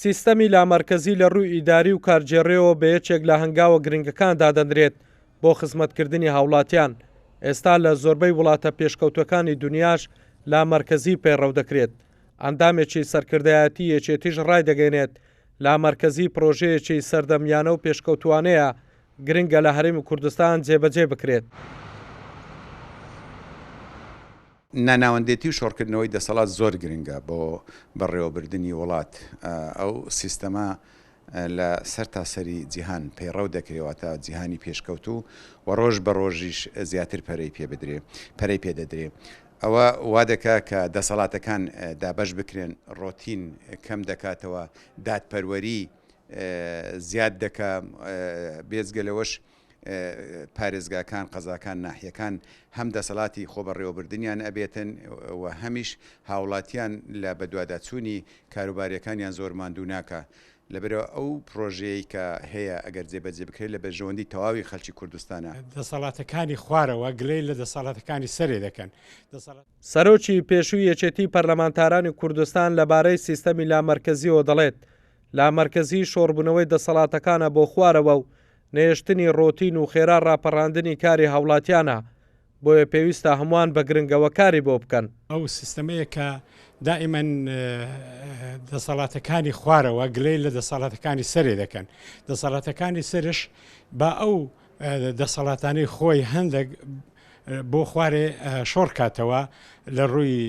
سیستەمی لامەرکەزی لە ڕووی ئیداری و کارجێڕێەوە بە یەکێک لە هەنگاوە گرنگەکان دادەنرێت بۆ خزمەتکردنی هاوڵاتیان. ئێستا لە زۆربەی وڵاتە پێشکەوتەکانی دنیاش لامەرکەزی پەیڕەو دەکرێت. ئەندامێکی سەرکردایەتی یەکێتیش ڕای دەگەێنێت لامەرکەزی پرۆژەیەکی سەردەمیانە و پێشکەوتوانەیە گرنگە لە هەرێمی کوردستان جێبەجێ بکرێت. ناناوەندێتی و شۆڕکردنەوەی دەسەڵات زۆر گرنگە بۆ بەڕێوەبردننی وڵات. ئەو سیستەمە لە سەر تاسەری جیهان پەیڕەو دەکرێەوە تا جیهانی پێشکەوت و ڕۆژ بە ڕۆژیش زیاتر پەرەی پێدەدرێ. ئەوە وا دەکا کە دەسەڵاتەکان دابەش بکرێن، ڕۆتین کەم دەکاتەوە، دادپەروەری زیاد دەکا، بێزگەلەوەش پارێزگاکان قەزاکان ناحیەکان هەم دەسەڵاتی خۆ بەڕێوەبردنیان ئەبێتن و هەمیش هاوڵاتیان لە بەدواداچوونی کاروباریەکانیان زۆر ماندوو ناکە. لەبەرەوە ئەو پرۆژەیە کە هەیە ئەگەر جێبەجێ بکرێت لە بەرژەوەندی تەواوی خەڵکی کوردستانە. دەسەڵاتەکانی خوارەوە گلەی لە دەسەڵاتەکانی سەرێ دەکەن. سەرۆکی پێشووی یەکێتی پەرلەمانتارانی کوردستان لەبارەی سیستەمی لامەرکەزیەوە دەڵێت لامەرکەزی شۆڕبوونەوەی دەسەڵاتەکانە بۆ خوارەوە و نێشتنی ڕۆتین و خێرا ڕاپەڕاندنی کاری هاوڵاتیانە، بۆیە پێویستە هەمووان بە گرنگەوە کاری بۆ بکەن. ئەو سیستەمەیە کە دائیمەن دەسەڵاتەکانی خوارەوە گلەی لە دەسەڵاتەکانی سەرێ دەکەن. دەسەڵاتەکانی سەرش با ئەو دەسەڵاتانەی خۆی هەندێک بۆ خوارێ شۆڕ کاتەوە لە ڕووی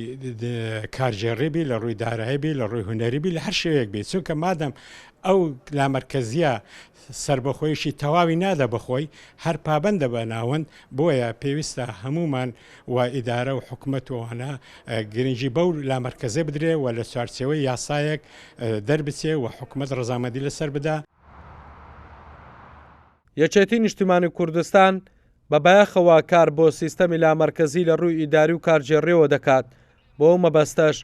کارجێڕێبی، لە ڕووی دارایبی، لە ڕووی هونەریبی، لە هەر شێوەیەک بێت. چونکە مادەم ئەو لامەرکەزیە سربەخۆیشی تەواوی نادە بەخۆی، هەر پابندە بە ناوەند، بۆیە پێویستە هەمومان و ئیدارە و حکوومەتوانە گرنگی بەو لامەرکەزێ بدرێ و لە چارچێوەی یاسایەک دەربچێ و حکوومەت ڕەزامەندی لەسەر بدا. یەکێتی نیشتیمانی کوردستان بە بایەخەوە کار بۆ سیستەمی لامەرکەزی لە ڕووی ئیداری و کارجێڕێەوە دەکات. بۆ ئەو مەبەستەش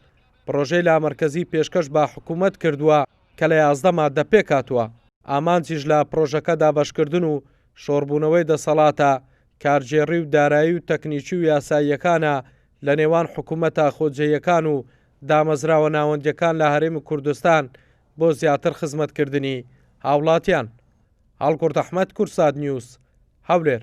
پرۆژەی لامەرکەزی پێشکەش بە حکوومەت کردووە کە لە 11 ماددە پێکاتووە. ئامانجیش لە پرۆژەکە دابەشکردن و شۆڕبوونەوەی دەسەڵاتە، کارجێڕی و دارایی و تەکنیکی و یاساییەکانە لە نێوان حکوومەتە خۆجێیەکان و دامەزراوە ناوەندیەکان لە هەرێمی کوردستان بۆ زیاتر خزمەتکردنی هاوڵاتیان. هەڵگورد ئەحمەد، کورسات نیوز، هەولێر.